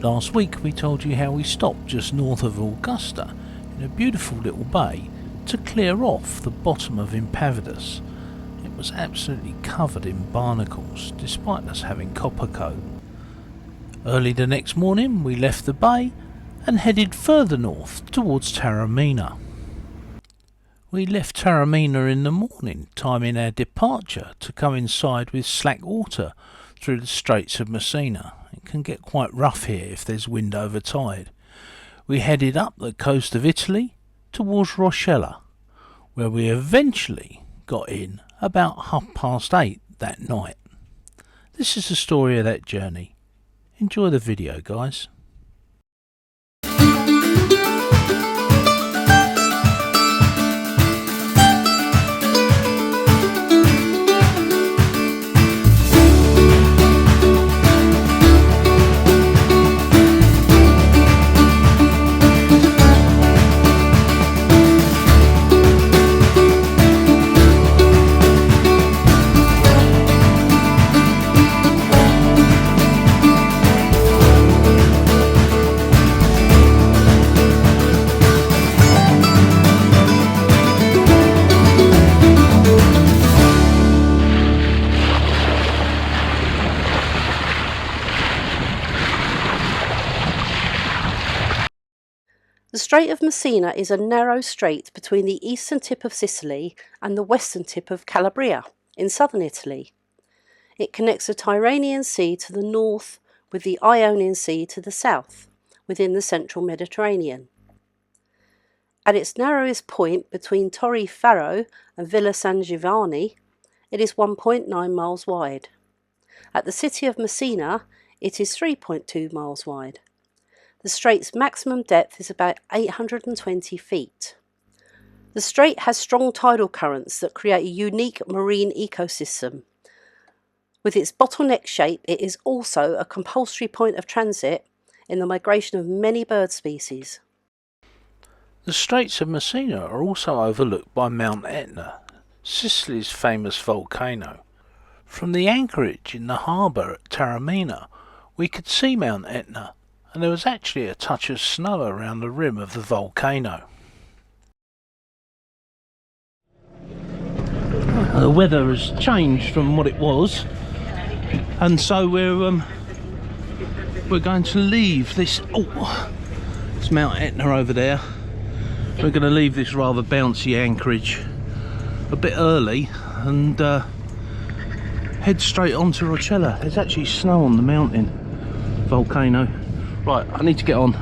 Last week we told you how we stopped just north of Augusta in a beautiful little bay to clear off the bottom of Impavidus. It was absolutely covered in barnacles despite us having copper coat. Early the next morning we left the bay and headed further north towards Taormina. We left Taormina in the morning, timing our departure to coincide with slack water through the Straits of Messina. It can get quite rough here if there's wind over tide. We headed up the coast of Italy towards Rochella, where we eventually got in about 8:30 that night. This is the story of that journey. Enjoy the video, guys. The Strait of Messina is a narrow strait between the eastern tip of Sicily and the western tip of Calabria in southern Italy. It connects the Tyrrhenian Sea to the north with the Ionian Sea to the south, within the central Mediterranean. At its narrowest point between Torre Faro and Villa San Giovanni, it is 1.9 miles wide. At the city of Messina, it is 3.2 miles wide. The strait's maximum depth is about 820 feet. The strait has strong tidal currents that create a unique marine ecosystem. With its bottleneck shape, it is also a compulsory point of transit in the migration of many bird species. The Straits of Messina are also overlooked by Mount Etna, Sicily's famous volcano. From the anchorage in the harbour at Taormina, we could see Mount Etna, and there was actually a touch of snow around the rim of the volcano. The weather has changed from what it was, and so we're going to leave this. It's Mount Etna over there. We're going to leave this rather bouncy anchorage a bit early and head straight on to Rochella. There's actually snow on the mountain volcano. Right, I need to get on.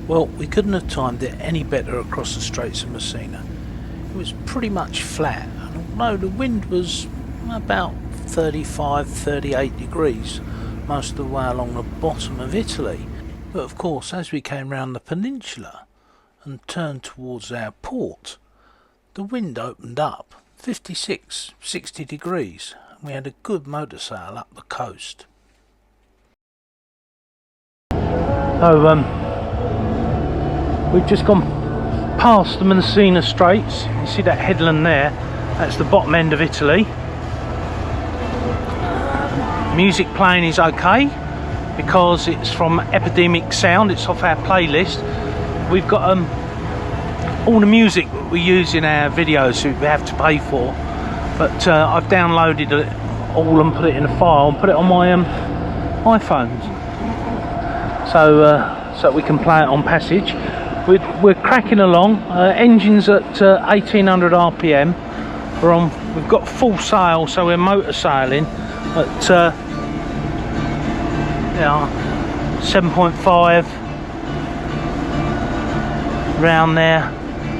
Well, we couldn't have timed it any better across the Straits of Messina. It was pretty much flat, and although the wind was about 35-38 degrees most of the way along the bottom of Italy, but of course as we came round the peninsula and turned towards our port, the wind opened up 56-60 degrees, and we had a good motor sail up the coast. So we've just gone past the Messina Straits. You see that headland there? That's the bottom end of Italy. Music playing is okay because it's from Epidemic Sound. It's off our playlist. We've got all the music that we use in our videos we have to pay for, but I've downloaded it all and put it in a file and put it on my iPhone, so we can play it on passage. We're cracking along. Engines at 1800 RPM. We've got full sail, so we're motor sailing at 7.5 round there.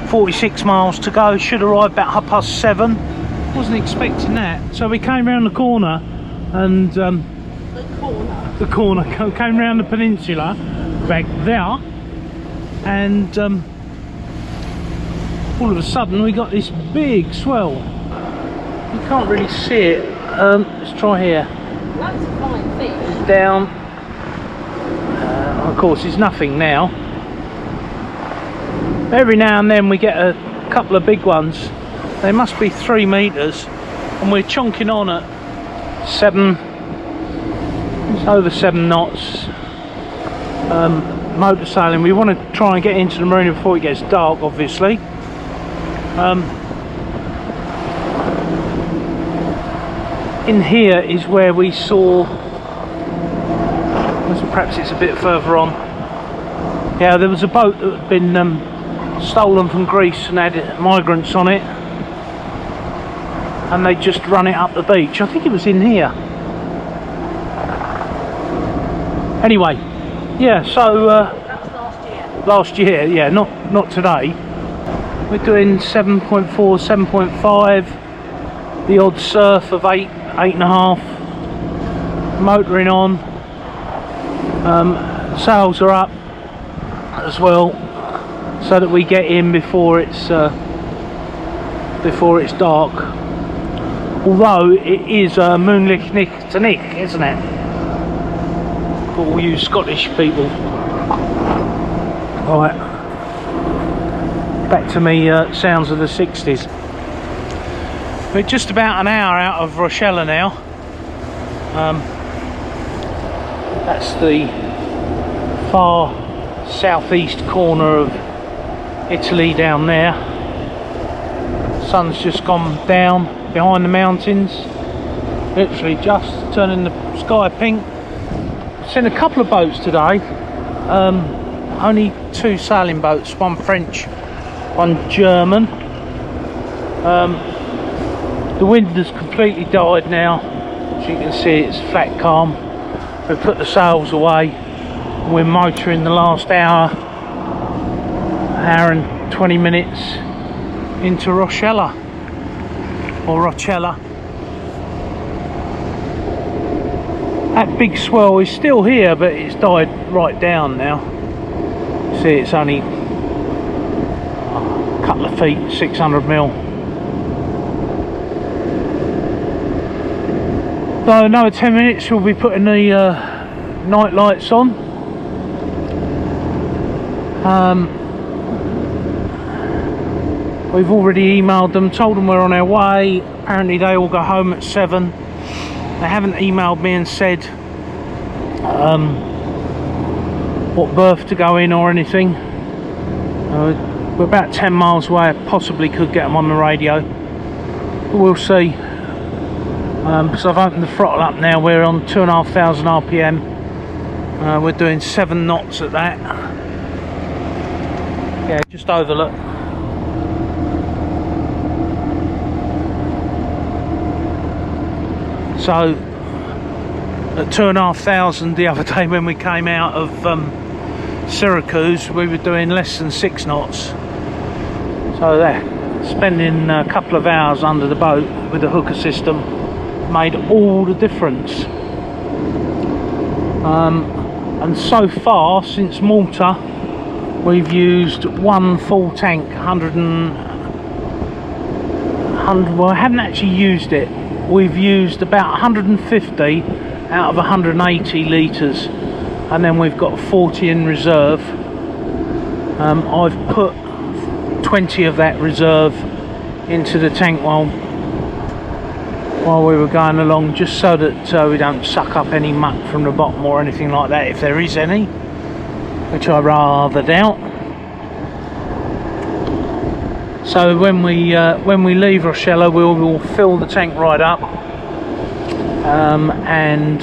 46 miles to go. Should arrive about 7:30. Wasn't expecting that. So we came round the corner and came round the peninsula back there, and all of a sudden we got this big swell. You can't really see it. Let's try here. Loads of flying fish. It's down. Of course, it's nothing now. Every now and then we get a couple of big ones. They must be 3 meters, and we're chonking on at it's over 7 knots. Motor sailing. We want to try and get into the marina before it gets dark, obviously. In here is where we saw, perhaps it's a bit further on. Yeah, there was a boat that had been stolen from Greece and had migrants on it, and they just run it up the beach. I think it was in here. Anyway, yeah, so That was last year. Yeah, not today. We're doing 7.4, 7.5, the odd surf of 8.5, motoring on. Sails are up as well, so that we get in before it's dark. Although it is moonlit to nick, isn't it? For all you Scottish people. Right, back to me sounds of the 60s. We're just about an hour out of Rochella now. That's the far southeast corner of Italy down there. Sun's just gone down behind the mountains, literally just turning the sky pink. Seen a couple of boats today, only 2 sailing boats, one French, one German. The wind has completely died now. As you can see, it's flat calm. We've put the sails away. We're motoring the last hour and 20 minutes into Rochella, or Rochella. That big swell is still here, but it's died right down now. See, it's only a couple of feet, 600 mil. So another 10 minutes we'll be putting the night lights on. We've already emailed them, told them we're on our way. Apparently they all go home at 7. They haven't emailed me and said what berth to go in or anything. We're about 10 miles away. I possibly could get them on the radio, but we'll see. Because I've opened the throttle up now. We're on 2,500 RPM. We're doing 7 knots at that. Yeah, just overlook. So at 2,500 the other day when we came out of Syracuse, we were doing less than 6 knots. So there, spending a couple of hours under the boat with the hooker system made all the difference. And so far since Malta we've used 1 full tank, 100, well, I haven't actually used it. We've used about 150 out of 180 litres, and then we've got 40 in reserve. I've put 20 of that reserve into the tank while we were going along, just so that we don't suck up any muck from the bottom or anything like that, if there is any, which I rather doubt. So when we leave Rochella, we'll fill the tank right up and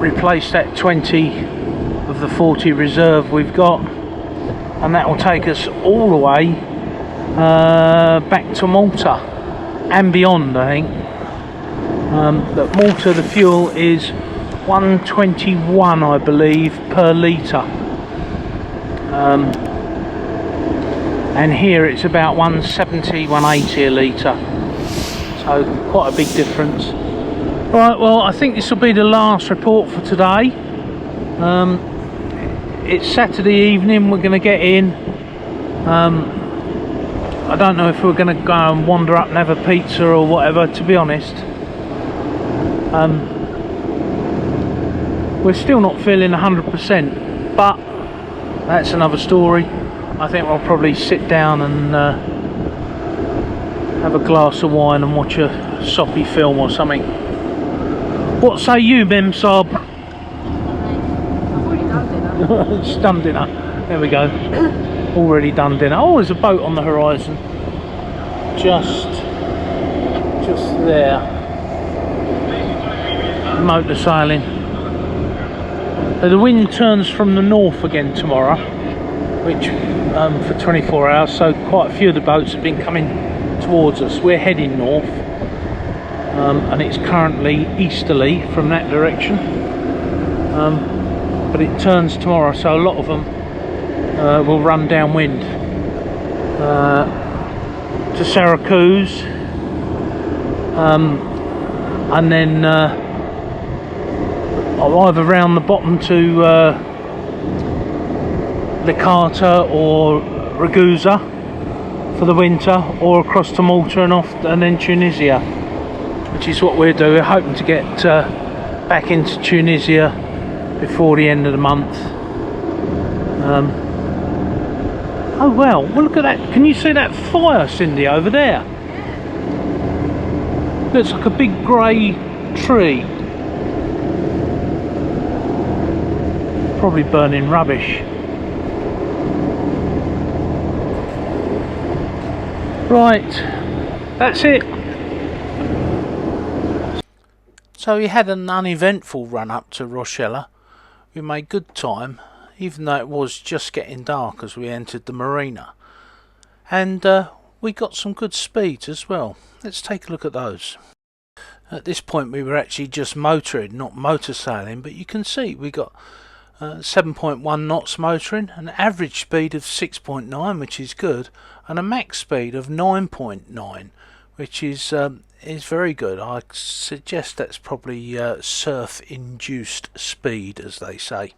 replace that 20 of the 40 reserve we've got, and that will take us all the way back to Malta and beyond, I think. But Malta, the fuel is 121, I believe, per litre. And here it's about 170, 180 a litre, so quite a big difference. Right, well, I think this will be the last report for today. It's Saturday evening, we're going to get in. I don't know if we're going to go and wander up and have a pizza or whatever, to be honest. We're still not feeling 100%, but that's another story. I think we'll probably sit down and have a glass of wine and watch a soppy film or something. What say you, Mem Saab? I've already done dinner. It's done dinner. There we go. Already done dinner. Oh, there's a boat on the horizon. Just there. Motor sailing. The wind turns from the north again tomorrow, which for 24 hours, so quite a few of the boats have been coming towards us. We're heading north, and it's currently easterly from that direction, but it turns tomorrow, so a lot of them will run downwind to Syracuse, and then either round the bottom to Licata or Ragusa for the winter, or across to Malta and off, and then Tunisia, which is what we're doing. We're hoping to get back into Tunisia before the end of the month. Oh well, look at that. Can you see that fire, Cindy, over there? Looks like a big grey tree. Probably burning rubbish. Right, that's it. So we had an uneventful run up to Rochella. We made good time, even though it was just getting dark as we entered the marina. And we got some good speeds as well. Let's take a look at those. At this point we were actually just motoring, not motor sailing, but you can see we got 7.1 knots motoring, an average speed of 6.9, which is good, and a max speed of 9.9, which is very good. I suggest that's probably surf-induced speed, as they say.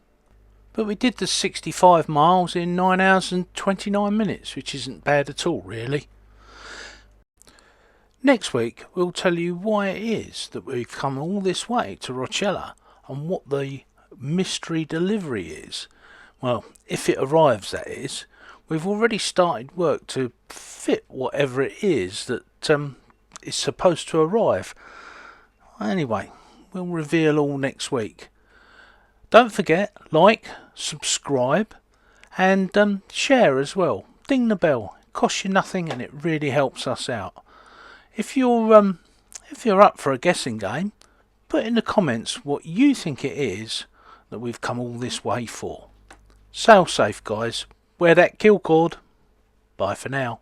But we did the 65 miles in 9 hours and 29 minutes, which isn't bad at all, really. Next week we'll tell you why it is that we've come all this way to Rochella and what the mystery delivery is. Well, if it arrives, that is. We've already started work to fit whatever it is that is supposed to arrive. Anyway, we'll reveal all next week. Don't forget, like, subscribe, and share as well. Ding the bell. It costs you nothing and it really helps us out. If you're up for a guessing game, put in the comments what you think it is that we've come all this way for. Sail safe, guys. Wear that kill cord. Bye for now.